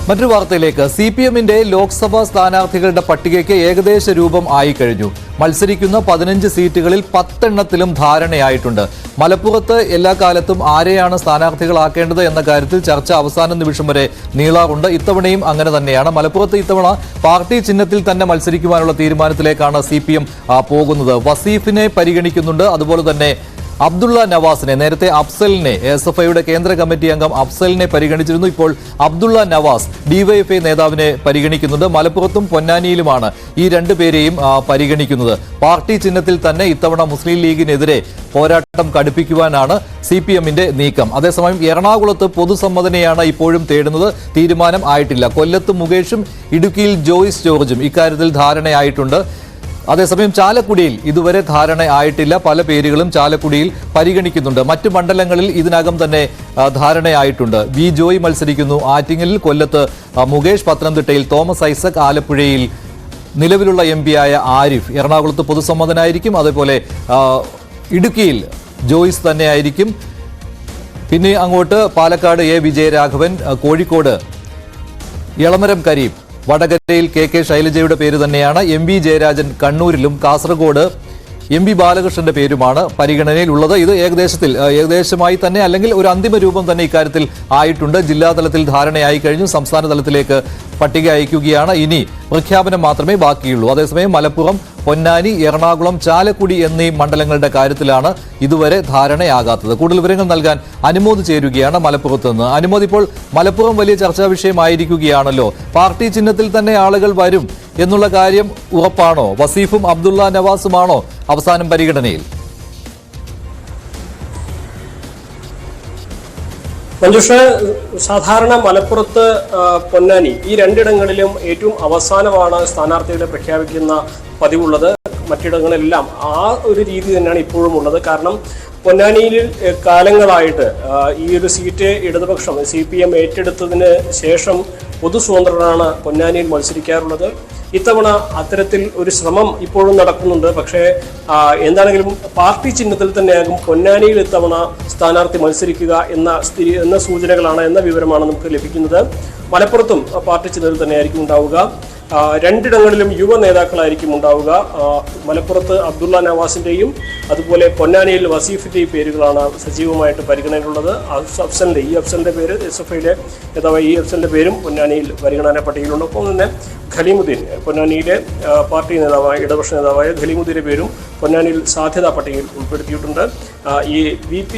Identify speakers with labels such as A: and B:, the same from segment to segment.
A: മറ്റൊരു വാർത്തയിലേക്ക് സിപിഎമ്മിന്റെ ലോക്സഭാ സ്ഥാനാർത്ഥികളുടെ പട്ടികയ്ക്ക് ഏകദേശ രൂപം ആയിക്കഴിഞ്ഞു. മത്സരിക്കുന്ന 15 സീറ്റുകളിൽ 10 എണ്ണത്തിലും ധാരണയായിട്ടുണ്ട്. മലപ്പുറത്ത് എല്ലാ കാലത്തും ആരെയാണ് സ്ഥാനാർത്ഥികളാക്കേണ്ടത് എന്ന കാര്യത്തിൽ ചർച്ച അവസാന നിമിഷം വരെ നീളാറുണ്ട്. ഇത്തവണയും അങ്ങനെ തന്നെയാണ്. മലപ്പുറത്ത് ഇത്തവണ പാർട്ടി ചിഹ്നത്തിൽ തന്നെ മത്സരിക്കുവാനുള്ള തീരുമാനത്തിലേക്കാണ് സിപിഎം പോകുന്നത്. വസീഫിനെ പരിഗണിക്കുന്നുണ്ട്. അതുപോലെ തന്നെ അബ്ദുള്ള നവാസിനെ, നേരത്തെ അഫ്സലിനെ, എസ്എഫ്ഐയുടെ കേന്ദ്ര കമ്മിറ്റി അംഗം അഫ്സലിനെ പരിഗണിച്ചിരുന്നു. ഇപ്പോൾ അബ്ദുള്ള നവാസ് ഡിവൈഎഫ്ഐ നേതാവിനെ പരിഗണിക്കുന്നുണ്ട്. മലപ്പുറത്തും പൊന്നാനിയിലുമാണ് ഈ രണ്ടുപേരെയും പരിഗണിക്കുന്നത്. പാർട്ടി ചിഹ്നത്തിൽ തന്നെ ഇത്തവണ മുസ്ലിം ലീഗിനെതിരെ പോരാട്ടം കടുപ്പിക്കുവാനാണ് സിപിഎമ്മിന്റെ നീക്കം. അതേസമയം എറണാകുളത്ത് പൊതുസമ്മതനെയാണ് ഇപ്പോഴും തേടുന്നത്. തീരുമാനം ആയിട്ടില്ല. കൊല്ലത്ത് മുകേഷും ഇടുക്കിയിൽ ജോയിസ് ജോർജും ഇക്കാര്യത്തിൽ ധാരണയായിട്ടുണ്ട്. അതേസമയം ചാലക്കുടിയിൽ ഇതുവരെ ധാരണ ആയിട്ടില്ല. പല പേരുകളും ചാലക്കുടിയിൽ പരിഗണിക്കുന്നുണ്ട്. മറ്റ് മണ്ഡലങ്ങളിൽ ഇതിനകം തന്നെ ധാരണയായിട്ടുണ്ട്. വി ജോയ് മത്സരിക്കുന്നു ആറ്റിങ്ങലിൽ, കൊല്ലത്ത് മുകേഷ്, പത്തനംതിട്ടയിൽ തോമസ് ഐസക്, ആലപ്പുഴയിൽ നിലവിലുള്ള എംപിയായ ആരിഫ്, എറണാകുളത്ത് പൊതുസമ്മതനായിരിക്കും. അതേപോലെ ഇടുക്കിയിൽ ജോയിസ് തന്നെയായിരിക്കും. പിന്നെ അങ്ങോട്ട് പാലക്കാട് എ വിജയരാഘവൻ, കോഴിക്കോട് എളമരം കരീം, വടകരയിൽ കെ ശൈലജയുടെ പേര് തന്നെയാണ്. എം.വി. ജയരാജൻ കണ്ണൂരിലും, കാസർഗോഡ് എം.പി. ബാലകൃഷ്ണന്റെ പേരുമാണ് പരിഗണനയിലുള്ളത്. ഇത് ഏകദേശമായി തന്നെ, അല്ലെങ്കിൽ ഒരു അന്തിമ രൂപം തന്നെ ഇക്കാര്യത്തിൽ ആയിട്ടുണ്ട്. ജില്ലാതലത്തിൽ ധാരണയായി കഴിഞ്ഞു. സംസ്ഥാന തലത്തിലേക്ക് പട്ടിക അയക്കുകയാണ്. ഇനി പ്രഖ്യാപനം മാത്രമേ ബാക്കിയുള്ളൂ. അതേസമയം മലപ്പുറം, പൊന്നാനി, എറണാകുളം, ചാലക്കുടി എന്നീ മണ്ഡലങ്ങളുടെ കാര്യത്തിലാണ് ഇതുവരെ ധാരണയാകാത്തത്. കൂടുതൽ വിവരങ്ങൾ നൽകാൻ അനുമോദ് ചേരുകയാണ് മലപ്പുറത്ത് നിന്ന്. അനുമോദ്, ഇപ്പോൾ മലപ്പുറം വലിയ ചർച്ചാ വിഷയമായിരിക്കുകയാണല്ലോ. പാർട്ടി ചിഹ്നത്തിൽ തന്നെ ആളുകൾ വരും എന്നുള്ള കാര്യം ഉറപ്പാണോ? വസീഫും അബ്ദുള്ള നവാസുമാണോ അവസാനം പരിഗണനയിൽ?
B: മഞ്ജുഷ, സാധാരണ മലപ്പുറത്ത്, പൊന്നാനി ഈ രണ്ടിടങ്ങളിലും ഏറ്റവും അവസാനമാണ് സ്ഥാനാർത്ഥികളെ പ്രഖ്യാപിക്കുന്ന പതിവുള്ളത്. മറ്റിടങ്ങളെല്ലാം ആ ഒരു രീതി തന്നെയാണ് ഇപ്പോഴും ഉള്ളത്. കാരണം പൊന്നാനിയിൽ കാലങ്ങളായിട്ട് ഈ ഒരു സീറ്റ് ഇടതുപക്ഷം CPM ഏറ്റെടുത്തതിന് ശേഷം പൊതുസ്വതന്ത്രനാണ് പൊന്നാനിയിൽ മത്സരിക്കാറുള്ളത്. ഇത്തവണ അത്തരത്തിൽ ഒരു ശ്രമം ഇപ്പോഴും നടക്കുന്നുണ്ട്. പക്ഷേ എന്താണെങ്കിലും പാർട്ടി ചിഹ്നത്തിൽ തന്നെയാകും പൊന്നാനിയിൽ ഇത്തവണ സ്ഥാനാർത്ഥി മത്സരിക്കുക എന്ന സൂചനകളാണ്, എന്ന വിവരമാണ് നമുക്ക് ലഭിക്കുന്നത്. മലപ്പുറത്തും പാർട്ടി ചിഹ്നത്തിൽ തന്നെയായിരിക്കും ഉണ്ടാവുക. രണ്ടിടങ്ങളിലും യുവ നേതാക്കളായിരിക്കും ഉണ്ടാവുക. മലപ്പുറത്ത് അബ്ദുള്ള നവാസിന്റെയും അതുപോലെ പൊന്നാനിയിൽ വസീഫിന്റെയും പേരുകളാണ് സജീവമായിട്ട് പരിഗണനയിലുള്ളത്. അഫ്സലിന്റെ പേര്, SFIയിലെ നേതാവ് അഫ്സലിന്റെ പേരും പൊന്നാനിയിൽ പരിഗണന പട്ടികയിലുണ്ട്. ഒപ്പം തന്നെ ഖലീമുദ്ദീൻ, പൊന്നാനിയിലെ പാർട്ടി നേതാവായ, ഇടതുപക്ഷ നേതാവായ ഖലീമുദ്ദീന്റെ പേരും പൊന്നാനിയിൽ സാധ്യതാ പട്ടികയിൽ ഉൾപ്പെടുത്തിയിട്ടുണ്ട്. ഈ VP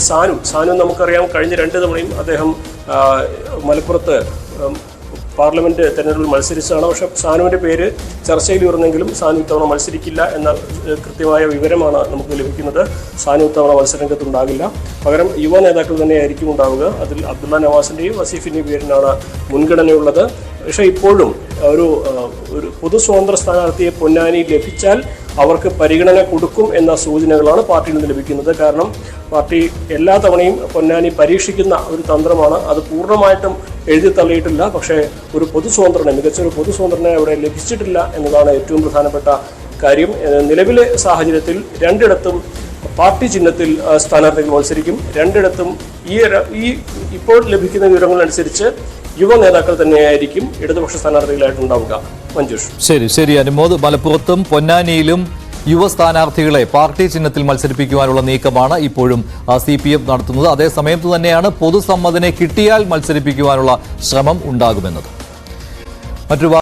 B: സാനു നമുക്കറിയാം, കഴിഞ്ഞ 2 തവണയും അദ്ദേഹം മലപ്പുറത്ത് പാർലമെന്റ് തെരഞ്ഞെടുപ്പിൽ മത്സരിച്ചതാണ്. പക്ഷേ സാനുവിന്റെ പേര് ചർച്ചയിൽ ഉയർന്നെങ്കിലും സാനു ഇത്തവണ മത്സരിക്കില്ല എന്ന കൃത്യമായ വിവരമാണ് നമുക്ക് ലഭിക്കുന്നത്. സാനു ഇത്തവണ മത്സരരംഗത്തുണ്ടാകില്ല. പകരം യുവ നേതാക്കൾ തന്നെയായിരിക്കും ഉണ്ടാവുക. അതിൽ അബ്ദുള്ള നവാസിന്റെയും വസീഫിന്റെയും പേരിനാണ് മുൻഗണനയുള്ളത്. പക്ഷേ ഇപ്പോഴും ഒരു പൊതു സ്വതന്ത്ര സ്ഥാനാർത്ഥിയെ പൊന്നാനി ലഭിച്ചാൽ അവർക്ക് പരിഗണന കൊടുക്കും എന്ന സൂചനകളാണ് പാർട്ടിയിൽ നിന്ന് ലഭിക്കുന്നത്. കാരണം പാർട്ടി എല്ലാ തവണയും പൊന്നാനി പരീക്ഷിക്കുന്ന ഒരു തന്ത്രമാണ്. അത് പൂർണ്ണമായിട്ടും എഴുതി തള്ളിയിട്ടില്ല. പക്ഷേ ഒരു പൊതുസ്വതന്ത്രനെ, മികച്ചൊരു പൊതുസ്വതന്ത്രനെ അവിടെ ലഭിച്ചിട്ടില്ല എന്നതാണ് ഏറ്റവും പ്രധാനപ്പെട്ട കാര്യം. നിലവിലെ സാഹചര്യത്തിൽ രണ്ടിടത്തും പാർട്ടി ചിഹ്നത്തിൽ സ്ഥാനാർത്ഥികൾ മത്സരിക്കും. രണ്ടിടത്തും ഈ ഇപ്പോൾ ലഭിക്കുന്ന വിവരങ്ങളനുസരിച്ച് യുവ നേതാക്കൾ തന്നെയായിരിക്കും ഇടതുപക്ഷ സ്ഥാനാർത്ഥികളായിട്ടുണ്ടാവുക. മഞ്ജുഷ്.
A: ശരി അനുമോദ്. മലപ്പുറത്തും പൊന്നാനിയിലും യുവ സ്ഥാനാർത്ഥികളെ പാർട്ടി ചിഹ്നത്തിൽ മത്സരിപ്പിക്കുവാനുള്ള നീക്കമാണ് ഇപ്പോഴും CPM നടത്തുന്നത്. അതേസമയത്ത് തന്നെയാണ് പൊതുസമ്മതനെ കിട്ടിയാൽ മത്സരിപ്പിക്കുവാനുള്ള ശ്രമം ഉണ്ടാകുമെന്നത്. മറ്റൊരു